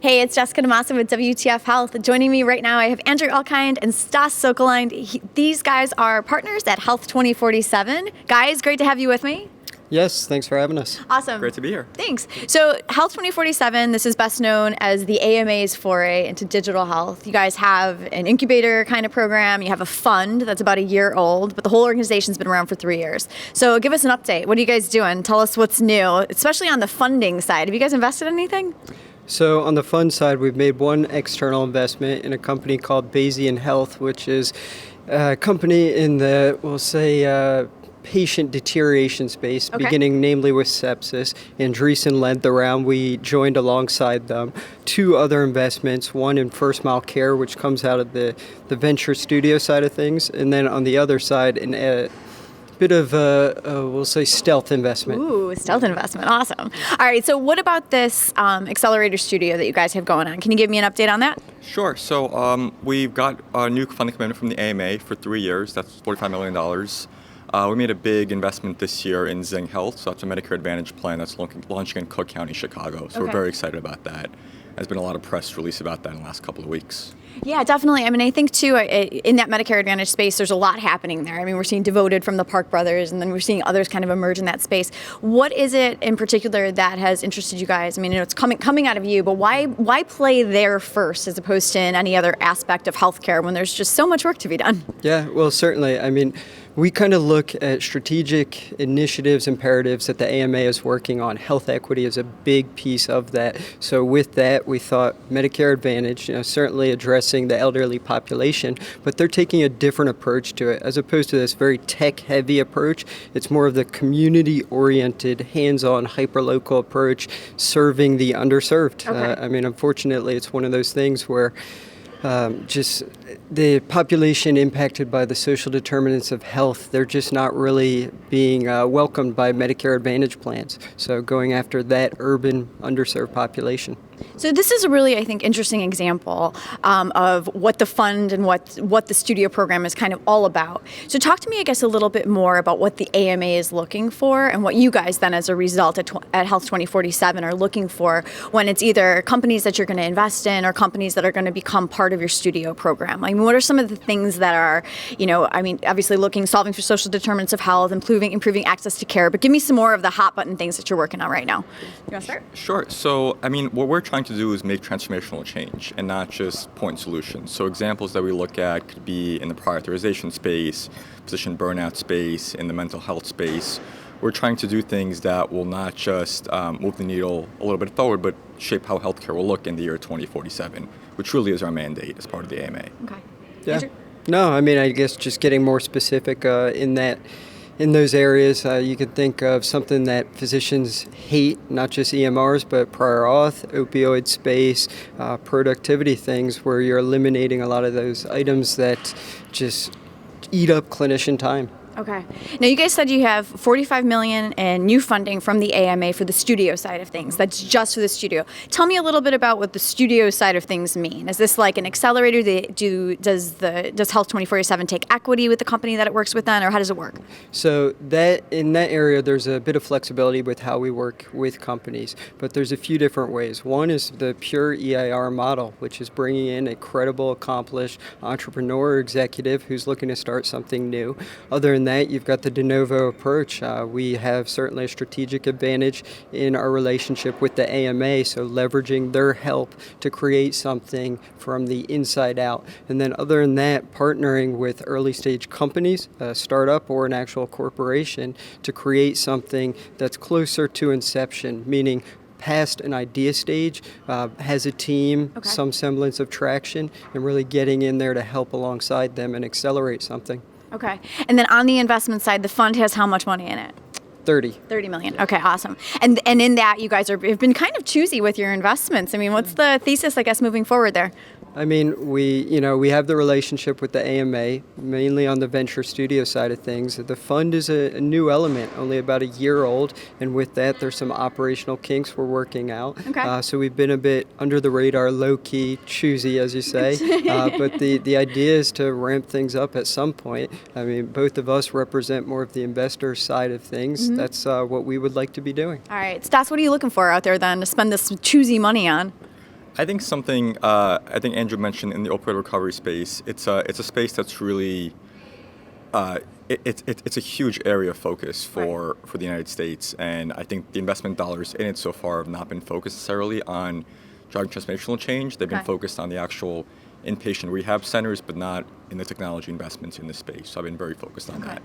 Hey, it's Jessica DaMassa with WTF Health. Joining me right now, I have Andrew Elkind and Stas Sokolin. These guys are partners at Health2047. Guys, great to have you with me. Yes, thanks for having us. Awesome. Great to be here. Thanks. So Health2047, this is best known as the AMA's foray into digital health. You guys have an incubator kind of program. You have a fund that's about a year old, but the whole organization's been around for 3 years. So give us an update. What are you guys doing? Tell us what's new, especially on the funding side. Have you guys invested in anything? So on the fund side, we've made one external investment in a company called Bayesian Health, which is a company in the, we'll say, patient deterioration space, beginning namely with sepsis. Andreessen led the round. We joined alongside them. 2 other investments, one in first mile care, which comes out of the venture studio side of things, and then on the other side, a bit of we'll say stealth investment. Ooh, stealth investment. Awesome. All right, so what about this Accelerator Studio that you guys have going on? Can you give me an update on that? Sure. So we've got a new funding commitment from the AMA for 3 years. That's $45 million. We made a big investment this year in Zing Health. So that's a Medicare Advantage plan that's launching in Cook County, Chicago. So we're very excited about that. There's been a lot of press release about that in the last couple of weeks. Yeah, definitely. I mean, I think, too, in that Medicare Advantage space, there's a lot happening there. I mean, we're seeing Devoted from the Park Brothers, and then we're seeing others kind of emerge in that space. What is it in particular that has interested you guys? I mean, it's coming out of you, but why play there first as opposed to in any other aspect of healthcare when there's just so much work to be done? Yeah, well, certainly. I mean, we kind of look at strategic initiatives, imperatives that the AMA is working on. Health equity is a big piece of that. So with that, we thought Medicare Advantage, certainly addressing the elderly population, but they're taking a different approach to it. As opposed to this very tech-heavy approach, it's more of the community-oriented, hands-on, hyper-local approach, serving the underserved. I mean, unfortunately, it's one of those things where just the population impacted by the social determinants of health, they're just not really being welcomed by Medicare Advantage plans. So going after that urban underserved population. So this is a really, I think, interesting example of what the fund and what the studio program is kind of all about. So talk to me, I guess, a little bit more about what the AMA is looking for and what you guys then, as a result, at Health2047 are looking for when it's either companies that you're going to invest in or companies that are going to become part of your studio program. I mean, what are some of the things that are, obviously solving for social determinants of health, improving access to care, but give me some more of the hot button things that you're working on right now. You want to start? Sure. So, I mean, what we're trying to do is make transformational change and not just point solutions. So examples that we look at could be in the prior authorization space, physician burnout space, in the mental health space. We're trying to do things that will not just move the needle a little bit forward, but shape how healthcare will look in the year 2047, which really is our mandate as part of the AMA. Okay. Yeah. Andrew? No, I mean, I guess just getting more specific in those areas, you could think of something that physicians hate, not just EMRs, but prior auth, opioid space, productivity things where you're eliminating a lot of those items that just eat up clinician time. Okay. Now, you guys said you have $45 million in new funding from the AMA for the studio side of things. That's just for the studio. Tell me a little bit about what the studio side of things mean. Is this like an accelerator? Does Health2047 take equity with the company that it works with then, or how does it work? So that in that area, there's a bit of flexibility with how we work with companies, but there's a few different ways. One is the pure EIR model, which is bringing in a credible, accomplished entrepreneur or executive who's looking to start something new. Other than that, you've got the de novo approach. We have certainly a strategic advantage in our relationship with the AMA, so leveraging their help to create something from the inside out. And then other than that, partnering with early stage companies, a startup or an actual corporation, to create something that's closer to inception, meaning past an idea stage, has a team, some semblance of traction, and really getting in there to help alongside them and accelerate something. Okay. And then on the investment side, the fund has how much money in it? 30 million. Okay, awesome. And in that, you guys have been kind of choosy with your investments. I mean, what's the thesis, I guess, moving forward there? I mean, we have the relationship with the AMA, mainly on the venture studio side of things. The fund is a new element, only about a year old, and with that, there's some operational kinks we're working out. Okay. So we've been a bit under the radar, low-key, choosy, as you say, but the idea is to ramp things up at some point. I mean, both of us represent more of the investor side of things. Mm-hmm. That's what we would like to be doing. All right. Stas, what are you looking for out there then to spend this choosy money on? I think something I think Andrew mentioned in the opioid recovery space. It's a space that's really it's a huge area of focus for the United States, and I think the investment dollars in it so far have not been focused necessarily on driving transformational change. They've been focused on the actual inpatient rehab centers, but not in the technology investments in this space. So I've been very focused on that.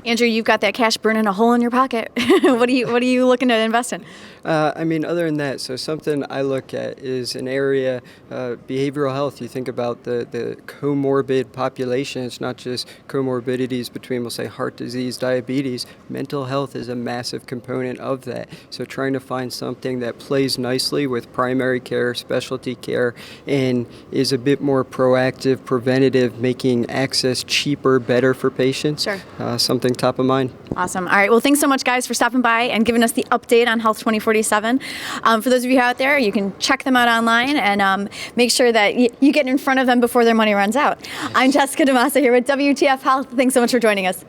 Andrew, you've got that cash burning a hole in your pocket. What are you looking to invest in? Other than that, so something I look at is an area, behavioral health. You think about the comorbid population. It's not just comorbidities between, we'll say, heart disease, diabetes. Mental health is a massive component of that. So trying to find something that plays nicely with primary care, specialty care, and is a bit more proactive, preventative, making access cheaper, better for patients. Sure. Something top of mind. Awesome. All right. Well, thanks so much, guys, for stopping by and giving us the update on Health 2047. For those of you out there, you can check them out online and make sure that you get in front of them before their money runs out. I'm Jessica DaMassa here with WTF Health. Thanks so much for joining us.